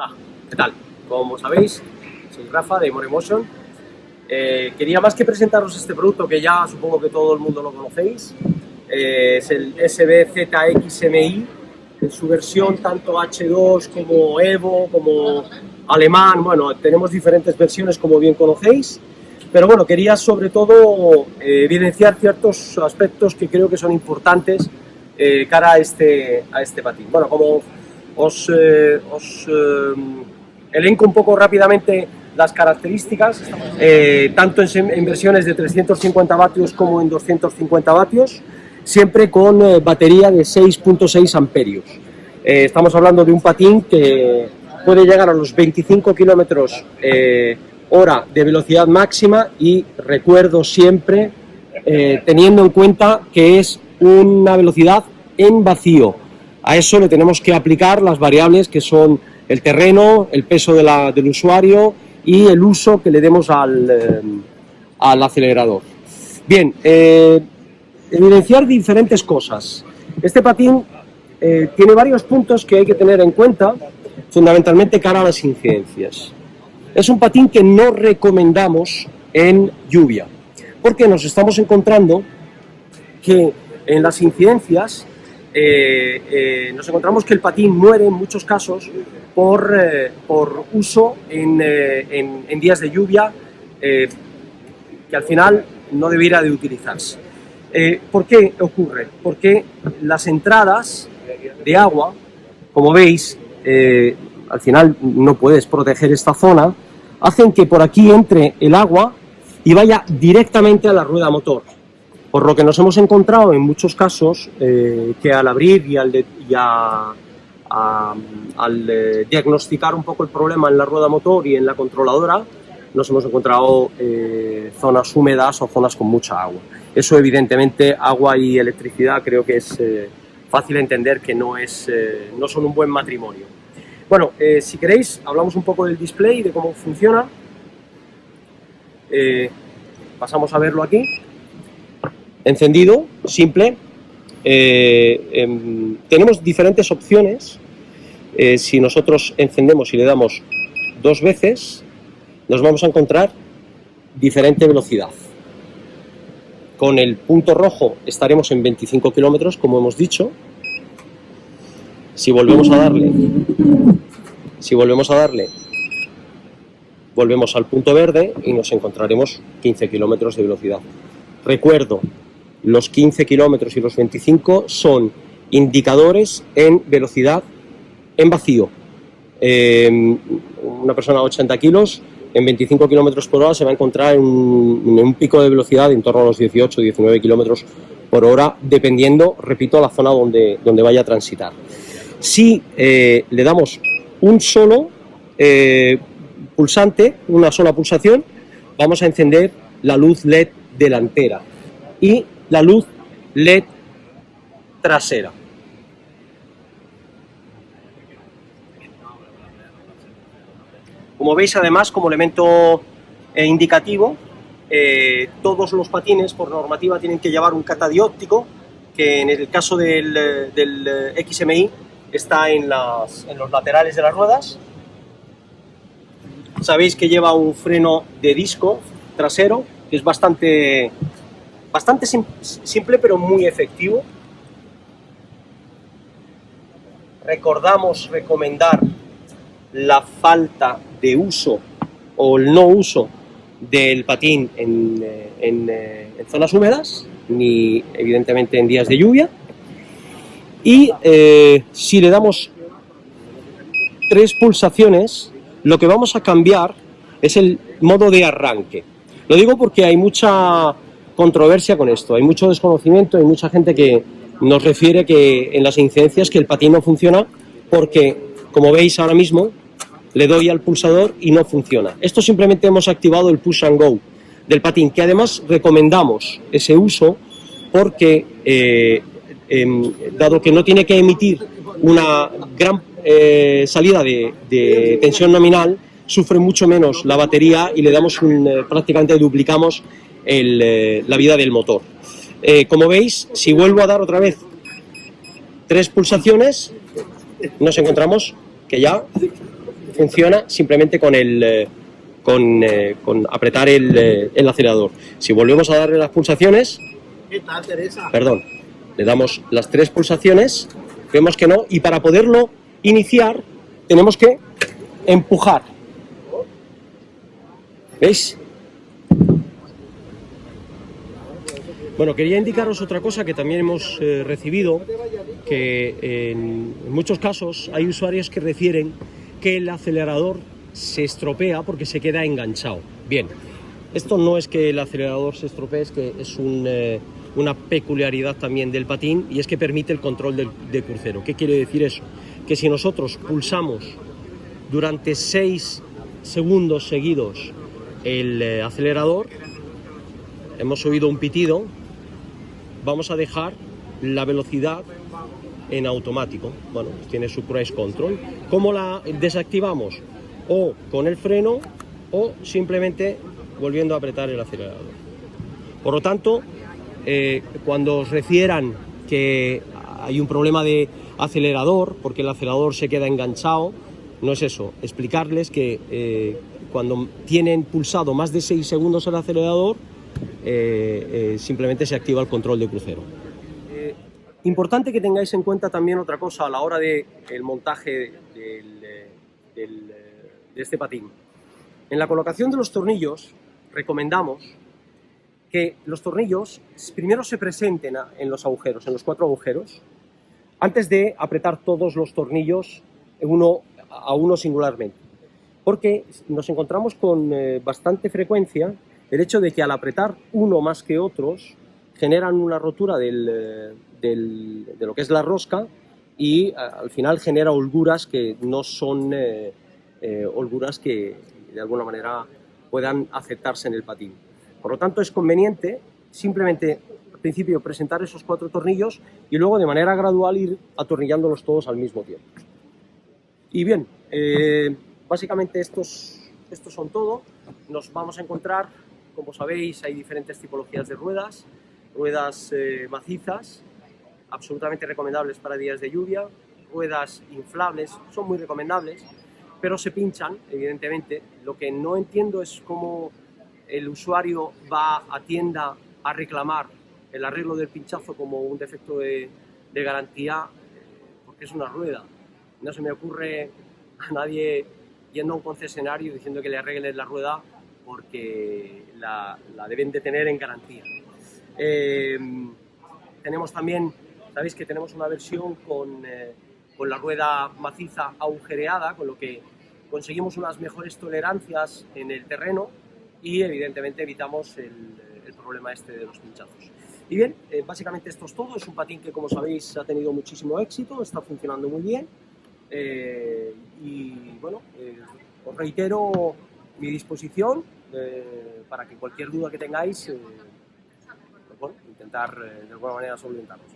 Hola, ¿qué tal? Como sabéis, soy Rafa de More Motion. Quería más que presentaros este producto, que ya supongo que todo el mundo lo conocéis. Es el SBZXMI, en su versión tanto H2 como Evo, como alemán. Bueno, tenemos diferentes versiones, como bien conocéis. Pero bueno, quería sobre todo evidenciar ciertos aspectos que creo que son importantes cara a este patín. Bueno, como os elenco un poco rápidamente las características, tanto en versiones de 350 vatios como en 250 vatios, siempre con batería de 6.6 amperios. Estamos hablando de un patín que puede llegar a los 25 kilómetros hora de velocidad máxima, y recuerdo siempre, teniendo en cuenta que es una velocidad en vacío. A eso le tenemos que aplicar las variables que son el terreno, el peso del usuario y el uso que le demos al acelerador. Bien, evidenciar diferentes cosas. Este patín tiene varios puntos que hay que tener en cuenta, fundamentalmente cara a las incidencias. Es un patín que no recomendamos en lluvia, porque nos estamos encontrando que en las incidencias nos encontramos que el patín muere en muchos casos por uso en días de lluvia, que al final no debiera de utilizarse. ¿Por qué ocurre? Porque las entradas de agua, como veis, al final no puedes proteger esta zona, hacen que por aquí entre el agua y vaya directamente a la rueda motor. Por lo que nos hemos encontrado en muchos casos que al abrir y al diagnosticar un poco el problema en la rueda motor y en la controladora, nos hemos encontrado zonas húmedas o zonas con mucha agua. Eso, evidentemente, agua y electricidad, creo que es fácil entender que no son un buen matrimonio. Bueno, si queréis, hablamos un poco del display, de cómo funciona. Pasamos a verlo aquí. Encendido, simple. Tenemos diferentes opciones. Si nosotros encendemos y le damos 2 veces, nos vamos a encontrar diferente velocidad. Con el punto rojo estaremos en 25 kilómetros, como hemos dicho. Si volvemos a darle, volvemos al punto verde y nos encontraremos 15 kilómetros de velocidad. Recuerdo, los 15 kilómetros y los 25 son indicadores en velocidad en vacío. Una persona de 80 kilos en 25 kilómetros por hora se va a encontrar en un pico de velocidad en torno a los 18 o 19 kilómetros por hora, dependiendo, repito, la zona donde vaya a transitar. Si le damos un solo pulsante, una sola pulsación, vamos a encender la luz LED delantera y la luz LED trasera. Como veis, además, como elemento indicativo, todos los patines por normativa tienen que llevar un catadióptico, que en el caso del XMI está en los laterales de las ruedas. Sabéis que lleva un freno de disco trasero, que es bastante simple pero muy efectivo. Recomendar la falta de uso o el no uso del patín en zonas húmedas, ni evidentemente en días de lluvia. Y si le damos 3 pulsaciones, lo que vamos a cambiar es el modo de arranque. Lo digo porque hay mucha controversia con esto, hay mucho desconocimiento, hay mucha gente que nos refiere que en las incidencias que el patín no funciona porque, como veis ahora mismo, le doy al pulsador y no funciona. Esto simplemente hemos activado el push and go del patín, que además recomendamos ese uso porque, dado que no tiene que emitir una gran salida de tensión nominal, sufre mucho menos la batería y le damos prácticamente duplicamos la vida del motor. Como veis, si vuelvo a dar otra vez 3 pulsaciones, nos encontramos que ya funciona simplemente con con apretar el acelerador. Si volvemos a darle las pulsaciones, ¿Qué tal, Teresa? perdón, le damos las 3 pulsaciones, vemos que no, y para poderlo iniciar tenemos que empujar. ¿Veis? Bueno, quería indicaros otra cosa que también hemos recibido, que en muchos casos hay usuarios que refieren que el acelerador se estropea porque se queda enganchado. Bien, esto no es que el acelerador se estropee, es que es una peculiaridad también del patín, y es que permite el control de crucero. ¿Qué quiere decir eso? Que si nosotros pulsamos durante 6 segundos seguidos el acelerador, hemos oído un pitido, vamos a dejar la velocidad en automático. Bueno, tiene su cruise control. ¿Cómo la desactivamos? O con el freno o simplemente volviendo a apretar el acelerador. Por lo tanto, cuando os refieran que hay un problema de acelerador porque el acelerador se queda enganchado, no es eso. Explicarles que cuando tienen pulsado más de 6 segundos el acelerador, simplemente se activa el control de crucero. Importante que tengáis en cuenta también otra cosa a la hora del montaje de este patín. En la colocación de los tornillos recomendamos que los tornillos primero se presenten en los agujeros, en los 4 agujeros, antes de apretar todos los tornillos uno a uno singularmente. Porque nos encontramos con bastante frecuencia el hecho de que al apretar uno más que otros generan una rotura de lo que es la rosca, y al final genera holguras que no son holguras que de alguna manera puedan aceptarse en el patín. Por lo tanto, es conveniente simplemente al principio presentar esos 4 tornillos y luego de manera gradual ir atornillándolos todos al mismo tiempo. Y bien, básicamente estos son todo. Nos vamos a encontrar, como sabéis, hay diferentes tipologías de ruedas macizas, absolutamente recomendables para días de lluvia, ruedas inflables, son muy recomendables, pero se pinchan, evidentemente. Lo que no entiendo es cómo el usuario va a tienda a reclamar el arreglo del pinchazo como un defecto de garantía, porque es una rueda. No se me ocurre a nadie yendo a un concesionario diciendo que le arreglen la rueda porque la deben de tener en garantía. Tenemos también, sabéis que tenemos una versión con la rueda maciza agujereada, con lo que conseguimos unas mejores tolerancias en el terreno y evidentemente evitamos el problema este de los pinchazos. Y bien, básicamente esto es todo. Es un patín que, como sabéis, ha tenido muchísimo éxito, está funcionando muy bien, y bueno, os reitero mi disposición para que cualquier duda que tengáis, bueno, intentar de alguna manera solventarlos.